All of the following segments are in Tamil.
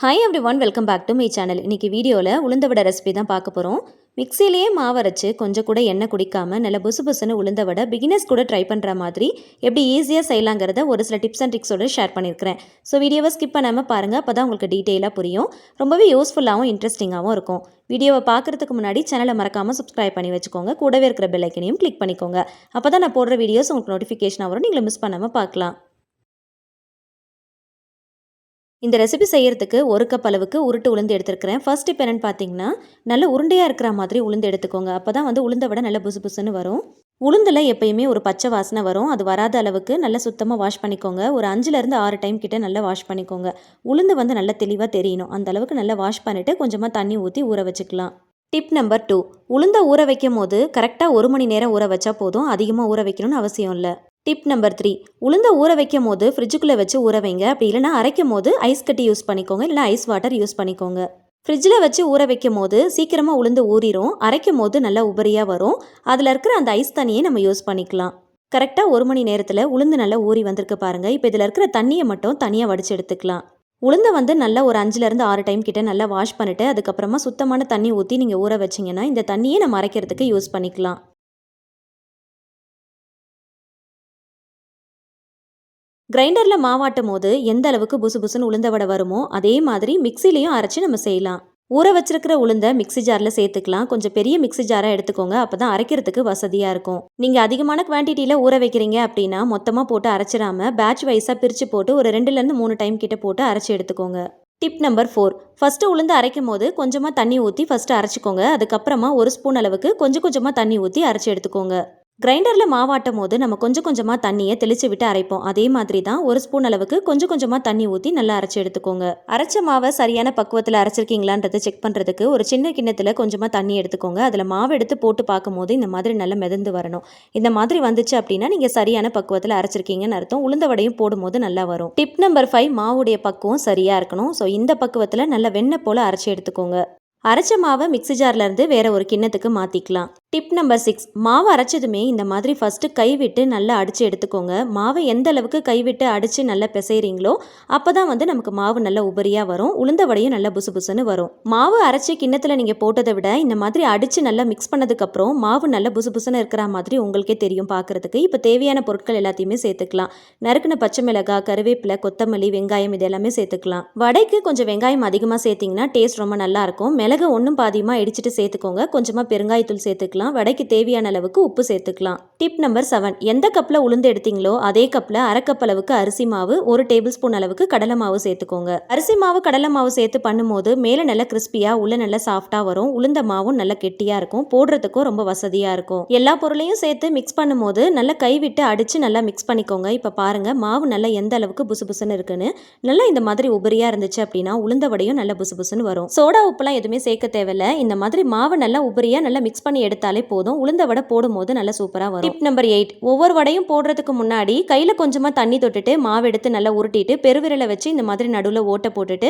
Hi everyone, welcome back to my channel. இன்றைக்கி வீடியோவில் உளுந்த வடை ரெசிபி தான் பார்க்க போகிறோம். மிக்சிலேயே மாவு அரைச்சி கொஞ்சம் கூட எண்ணெய் குடிக்காமல் நல்ல புசு புசுன்னு உளுந்த வடை பிகினர்ஸ் கூட ட்ரை பண்ணுற மாதிரி எப்படி ஈஸியாக செய்யலாங்கிறத ஒரு சில டிப்ஸ் அண்ட் ட்ரிக்ஸோடு ஷேர் பண்ணியிருக்கிறேன். ஸோ வீடியோவை ஸ்கிப் பண்ணாமல் பாருங்கள், அப்போ தான் உங்களுக்கு டீட்டெயிலாக புரியும். ரொம்பவே யூஸ்ஃபுல்லாகவும் இன்ட்ரெஸ்டிங்காகவும் இருக்கும். வீடியோவை பார்க்குறதுக்கு முன்னாடி சேனலை மறக்காமல் சப்ஸ்கிரைப் பண்ணி வச்சுக்கோங்க. கூடவே இருக்கிற பெல் ஐக்கனையும் கிளிக் பண்ணிக்கோங்க. அப்போ தான் நான் போடுற வீடியோஸ் உங்களுக்கு நோட்டிஃபிகேஷன் வரும், நீங்களும் மிஸ் பண்ணாமல் பார்க்கலாம். இந்த ரெசிபி செய்கிறதுக்கு ஒரு கப் அளவுக்கு உருட்டு உளுந்து எடுத்துருக்கிறேன். ஃபர்ஸ்ட் இப்போ என்னென்னு பார்த்தீங்கன்னா, நல்ல உருண்டையாக இருக்கிற மாதிரி உளுந்து எடுத்துக்கோங்க. அப்போ தான் உளுந்தை விட நல்ல புசு புசுன்னு வரும். உளுந்தில் எப்பயுமே ஒரு பச்சை வாசனை வரும். அது வராத அளவுக்கு நல்லா சுத்தமாக வாஷ் பண்ணிக்கோங்க. ஒரு 5லேருந்து 6 டைம் கிட்ட நல்லா வாஷ் பண்ணிக்கோங்க. உளுந்து நல்லா தெளிவாக தெரியணும். அந்த அளவுக்கு நல்லா வாஷ் பண்ணிவிட்டு கொஞ்சமாக தண்ணி ஊற்றி ஊற வச்சுக்கலாம். டிப் நம்பர் 2, உளுந்தை ஊற வைக்கும் போது கரெக்டாக 1 மணி நேரம் ஊற வச்சா போதும். அதிகமாக ஊற வைக்கணும்னு அவசியம் இல்லை. டிப் நம்பர் 3, உளுந்த ஊற வைக்கும் போது ஃப்ரிட்ஜுக்குள்ளே வச்சு ஊற வைங்க. அப்படி இல்லைனா அரைக்கும் போது ஐஸ் கட்டி யூஸ் பண்ணிக்கோங்க, இல்லைனா ஐஸ் வாட்டர் யூஸ் பண்ணிக்கோங்க. ஃப்ரிட்ஜில் வச்சு ஊற வைக்கும் போது சீக்கிரமாக உளுந்து ஊறிடும். அரைக்கும் போது நல்லா உபரியாக வரும். அதில் இருக்கிற அந்த ஐஸ் தண்ணியை நம்ம யூஸ் பண்ணிக்கலாம். கரெக்டாக 1 மணி நேரத்தில் உளுந்து நல்லா ஊறி வந்திருக்கு பாருங்கள். இப்போ இதில் இருக்கிற தண்ணியை மட்டும் தனியாக வடித்து எடுத்துக்கலாம். உளுந்தை நல்லா ஒரு 5லேருந்து 6 டைம் கிட்ட நல்லா வாஷ் பண்ணிவிட்டு அதுக்கப்புறமா சுத்தமான தண்ணி ஊற்றி நீங்கள் ஊற வச்சிங்கன்னா இந்த தண்ணியை நம்ம அரைக்கிறதுக்கு யூஸ் பண்ணிக்கலாம். கிரைண்டரில் மாவாட்டும் போது எந்த அளவுக்கு புசு புசுன்னு உளுந்த வடை வருமோ அதே மாதிரி மிக்சிலையும் அரைச்சி நம்ம செய்யலாம். ஊற வச்சிருக்கிற உளுந்தை மிக்சி ஜாரில் சேர்த்துக்கலாம். கொஞ்சம் பெரிய மிக்சி ஜாராக எடுத்துக்கோங்க, அப்போ தான் அரைக்கிறதுக்கு வசதியாக இருக்கும். நீங்கள் அதிகமான குவான்டிட்டியில் ஊற வைக்கிறீங்க அப்படின்னா மொத்தமாக போட்டு அரைச்சிடாம பேட்ச் வைஸாக பிரித்து போட்டு ஒரு 2லேருந்து 3 டைம் கிட்ட போட்டு அரைச்சி எடுத்துக்கோங்க. டிப் நம்பர் 4, ஃபஸ்ட்டு உளுந்து அரைக்கும் போது கொஞ்சமாக தண்ணி ஊற்றி ஃபஸ்ட்டு அரைச்சிக்கோங்க. அதுக்கப்புறமா 1 ஸ்பூன் அளவுக்கு கொஞ்சம் கொஞ்சமாக தண்ணி ஊற்றி அரைச்சி எடுத்துக்கோங்க. கிரைண்டரில் மாவாட்டும் போது நம்ம கொஞ்சம் கொஞ்சமாக தண்ணியை தெளித்து விட்டு அரைப்போம். அதே மாதிரி தான் 1 ஸ்பூன் அளவுக்கு கொஞ்சம் கொஞ்சமாக தண்ணி ஊற்றி நல்லா அரைச்சி எடுத்துக்கோங்க. அரைச்ச மாவை சரியான பக்குவத்தில் அரைச்சிருக்கீங்களான்றதை செக் பண்ணுறதுக்கு ஒரு சின்ன கிண்ணத்தில் கொஞ்சமாக தண்ணி எடுத்துக்கோங்க. அதில் மாவு எடுத்து போட்டு பார்க்கும்போது இந்த மாதிரி நல்லா மிதந்து வரணும். இந்த மாதிரி வந்துச்சு அப்படின்னா நீங்கள் சரியான பக்குவத்தில் அரைச்சிருக்கீங்கன்னு அர்த்தம். உளுந்த வடையும் போடும்போது நல்லா வரும். டிப் நம்பர் 5, மாவுடைய பக்குவம் சரியாக இருக்கணும். ஸோ இந்த பக்குவத்தில் நல்லா வெண்ணெய் போல் அரைச்சி எடுத்துக்கோங்க. அரைச்ச மாவை மிக்சி ஜார்லேருந்து வேறு ஒரு கிண்ணத்துக்கு மாற்றிக்கலாம். டிப் நம்பர் 6, மாவு அரைச்சதுமே இந்த மாதிரி ஃபஸ்ட்டு கைவிட்டு நல்லா அடித்து எடுத்துக்கோங்க. மாவை எந்த அளவுக்கு கைவிட்டு அடித்து நல்லா பிசைறீங்களோ அப்போ தான் நமக்கு மாவு நல்லா உபரியாக வரும். உளுந்த வடையும் நல்லா புசு புசுன்னு வரும். மாவு அரைச்சி கிண்ணத்தில் நீங்கள் போட்டதை விட இந்த மாதிரி அடித்து நல்லா மிக்ஸ் பண்ணதுக்கப்புறம் மாவு நல்லா புசு புசுன்னு இருக்கிற மாதிரி உங்களுக்கே தெரியும் பார்க்குறதுக்கு. இப்போ தேவையான பொருட்கள் எல்லாத்தையுமே சேர்த்துக்கலாம். நறுக்குன பச்சை மிளகாய், கருவேப்பிலை, கொத்தமல்லி, வெங்காயம் இது எல்லாமே சேர்த்துக்கலாம். வடைக்கு கொஞ்சம் வெங்காயம் அதிகமாக சேர்த்திங்கன்னா டேஸ்ட் ரொம்ப நல்லாயிருக்கும். மிளகு ஒன்றும் பாதியமாக இடிச்சிட்டு சேர்த்துக்கோங்க. கொஞ்சமாக பெருங்காயத்தூள் சேர்த்துக்கலாம். வடைக்கு தேவையான அளவுக்கு உப்பு சேர்த்துக்கலாம். டிப் நம்பர் 7, எந்த கப்பில் உளுந்து எடுத்தீங்களோ அதே கப்பில் அரை கப் அளவுக்கு அரிசி மாவு, 1 டேபிள் ஸ்பூன் அளவுக்கு கடலை மாவு சேர்த்துக்கோங்க. அரிசி மாவு கடலை மாவு சேர்த்து பண்ணும்போது மேலே நல்லா கிறிஸ்பியாக உள்ள நல்லா சாஃப்டாக வரும். உளுந்த மாவும் நல்லா கெட்டியாக இருக்கும். போடுறதுக்கும் ரொம்ப வசதியாக இருக்கும். எல்லா பொருளையும் சேர்த்து மிக்ஸ் பண்ணும்போது நல்லா கைவிட்டு அடித்து நல்லா மிக்ஸ் பண்ணிக்கோங்க. இப்போ பாருங்கள் மாவு நல்லா எந்த அளவுக்கு புசு புசுன்னு இருக்குன்னு. நல்லா இந்த மாதிரி உபரியாக இருந்துச்சு அப்படின்னா உளுந்த வடையும் நல்லா புசு புசுன்னு வரும். சோடா உப்புலாம் எதுவுமே சேர்க்க தேவையில்லை. இந்த மாதிரி மாவு நல்லா உபரியாக நல்லா மிக்ஸ் பண்ணி எடுத்தாலே போதும். உளுந்த வடை போடும்போது நல்லா சூப்பராக வரும். டிப் நம்பர் 8, ஒவ்வொரு வடையும் போடுறதுக்கு முன்னாடி கையில் கொஞ்சமாக தண்ணி தொட்டுட்டு மாவு எடுத்து நல்லா உருட்டிட்டு பெருவிரலை வச்சு இந்த மாதிரி நடுவில் ஓட்டை போட்டுட்டு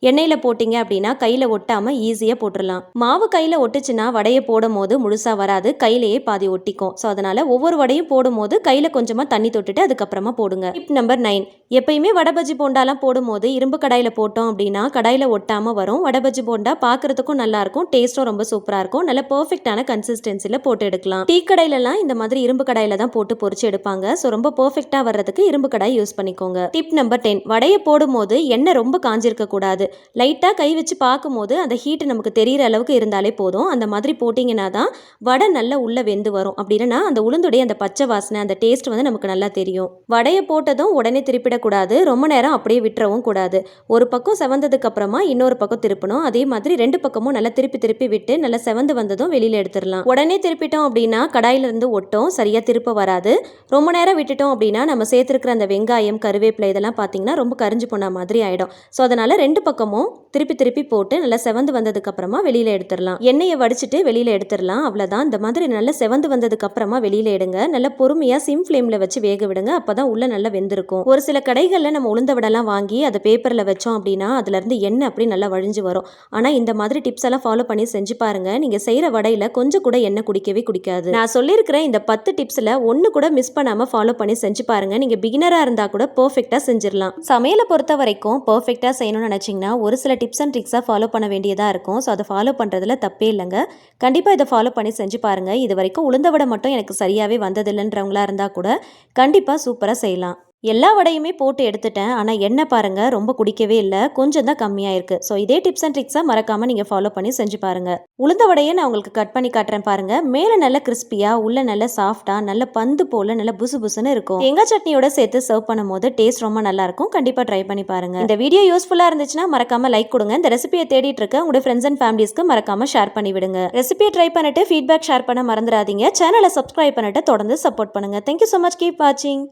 எண்ணெயில் போட்டிங்க அப்படின்னா கையில் ஒட்டாமல் ஈஸியாக போட்டுடலாம். மாவு கையில் ஒட்டுச்சுன்னா வடையை போடும் போது முழுசாக வராது, கையிலேயே பாதி ஒட்டிக்கும். ஸோ அதனால் ஒவ்வொரு வடையும் போடும்போது கையில் கொஞ்சமாக தண்ணி தொட்டுட்டு அதுக்கப்புறமா போடுங்க. டிப் நம்பர் 9, எப்பயுமே வடைபஜ்ஜி போண்டாலாம் போடும்போது இரும்பு கடாயில் போட்டோம் அப்படின்னா கடாயில் ஒட்டாமல் வரும். வடைபஜ்ஜி போண்டா பார்க்குறதுக்கும் நல்லாயிருக்கும், டேஸ்ட்டும் ரொம்ப சூப்பராக இருக்கும். நல்ல பர்ஃபெக்டான கன்சிஸ்டன்சியில் போட்டு எடுக்கலாம். டீ கடையிலலாம் இந்த மாதிரி இரும்பு கடாயில் தான் போட்டு பொரிச்சு எடுப்பாங்க. ஸோ ரொம்ப பர்ஃபெக்டாக வர்றதுக்கு இரும்பு கடாய் யூஸ் பண்ணிக்கோங்க. டிப் நம்பர் 10, வடையை போடும்போது எண்ணெய் ரொம்ப காஞ்சிருக்க கூடாது. லைட்டாக கை வச்சு பார்க்கும்போது அந்த ஹீட் நமக்கு தெரிகிற அளவுக்கு இருந்தாலே போதும். அந்த மாதிரி போட்டிங்கன்னா தான் வடை நல்லா உள்ளே வெந்து வரும். அப்படி இல்லைன்னா அந்த உளுந்துடைய அந்த பச்சை வாசனை அந்த டேஸ்ட் நமக்கு நல்லா தெரியும். வடையை போட்டதும் உடனே திருப்பிடக்கூடாது, ரொம்ப நேரம் அப்படியே விட்டுறவும் கூடாது. ஒரு பக்கம் செவந்ததுக்கு அப்புறமா இன்னொரு பக்கம் திருப்பணும். அதே மாதிரி 2 பக்கமும் நல்லா திருப்பி திருப்பி விட்டு நல்லா செவந்து வந்ததும் வெளியில் எடுத்துடலாம். உடனே திருப்பிட்டோம் அப்படின்னா கடாயிலிருந்து ஒட்டும், சரியாக திருப்ப வராது. ரொம்ப நேரம் விட்டுட்டோம் அப்படின்னா நம்ம சேர்த்துருக்கிற அந்த வெங்காயம், கருவேப்பிலை இதெல்லாம் பார்த்தீங்கன்னா ரொம்ப கரிஞ்சு போன மாதிரி ஆகிடும். ஸோ அதனால் 2 பக்கமும் திருப்பி திருப்பி போட்டு நல்லா செவந்து வந்ததுக்கப்புறமா வெளியில் எடுத்துடலாம். எண்ணெயை வடிச்சிட்டு வெளியில் எடுத்துடலாம். அவ்வளோதான். இந்த மாதிரி நல்லா செவந்து வந்ததுக்கப்புறமா வெளியில் எடுங்க. நல்லா பொறுமையாக சிம் ஃப்ளேமில் வச்சு வேக விடுங்க. அப்போ தான் உள்ளே நல்லா வெந்திருக்கும். ஒரு சில கடைகளில் நம்ம உளுந்த வடைலாம் வாங்கி அதை பேப்பரில் வச்சோம் அப்படின்னா அதுலேருந்து எண்ணெய் அப்படி நல்லா வழிஞ்சு வரும். ஆனால் இந்த மாதிரி டிப்ஸ் எல்லாம் ஃபாலோ பண்ணி செஞ்சு பாருங்கள். நீங்கள் செய்கிற வடையில் கொஞ்சம் கூட எண்ணெய் குடிக்கவே குடிக்காது. நான் சொல்லியிருக்கிற இந்த 10 டிப்ஸ்ல ஒன்னு கூட மிஸ் பண்ணாம ஃபாலோ பண்ணி செஞ்சு பாருங்க. நீங்க பிகினரா இருந்தா கூட பெர்ஃபெக்ட்டா செஞ்சிடலாம். சமையலை பொறுத்த வரைக்கும் பெர்ஃபெக்ட்டா செய்யணும்னு நினைச்சீங்கன்னா ஒரு சில டிப்ஸ் அண்ட் ட்ரிக்ஸா ஃபாலோ பண்ண வேண்டியதா இருக்கும். ஸோ அதை ஃபாலோ பண்றதுல தப்பே இல்லைங்க. கண்டிப்பா இதை ஃபாலோ பண்ணி செஞ்சு பாருங்க. இது வரைக்கும் உளுந்த வடை மட்டும் எனக்கு சரியாவே வந்ததில்லைன்றவங்களா இருந்தா கூட கண்டிப்பா சூப்பரா செய்யலாம். எல்லா வடையுமே போட்டு எடுத்துட்டேன். ஆனால் எண்ணெய் பாருங்க ரொம்ப குடிக்கவே இல்லை, கொஞ்சம் தான் கம்மியாக இருக்கு. ஸோ இதே டிப்ஸ் அண்ட் ட்ரிக்ஸாக மறக்காம நீங்கள் ஃபாலோ பண்ணி செஞ்சு பாருங்க. உளுந்த வடையை நான் உங்களுக்கு கட் பண்ணி காட்டுறேன் பாருங்க. மேலே நல்ல கிறிஸ்பியா, உள்ள நல்ல சாஃப்டா, நல்ல பந்து போல நல்ல புசு புசுன்னு இருக்கும். தேங்காய் சட்னியோட சேர்த்து சர்வ் பண்ணும்போது டேஸ்ட் ரொம்ப நல்லா இருக்கும். கண்டிப்பாக ட்ரை பண்ணி பாருங்க. இந்த வீடியோ யூஸ்ஃபுல்லாக இருந்துச்சுன்னா மறக்காம லைக் கொடுங்க. இந்த ரெசிபியை தேடிட்டு இருக்க உங்களோட ஃப்ரெண்ட்ஸ் அண்ட் ஃபேமிலிஸ்க்கு மறக்காம ஷேர் பண்ணி விடுங்க. ரெசிபியை ட்ரை பண்ணிட்டு ஃபீட்பேக் ஷேர் பண்ண மறந்துடாதீங்க. சேனலை சப்ஸ்கிரைப் பண்ணிட்டு தொடர்ந்து சப்போர்ட் பண்ணுங்க. Thank you so much. கீப் வாட்சிங்.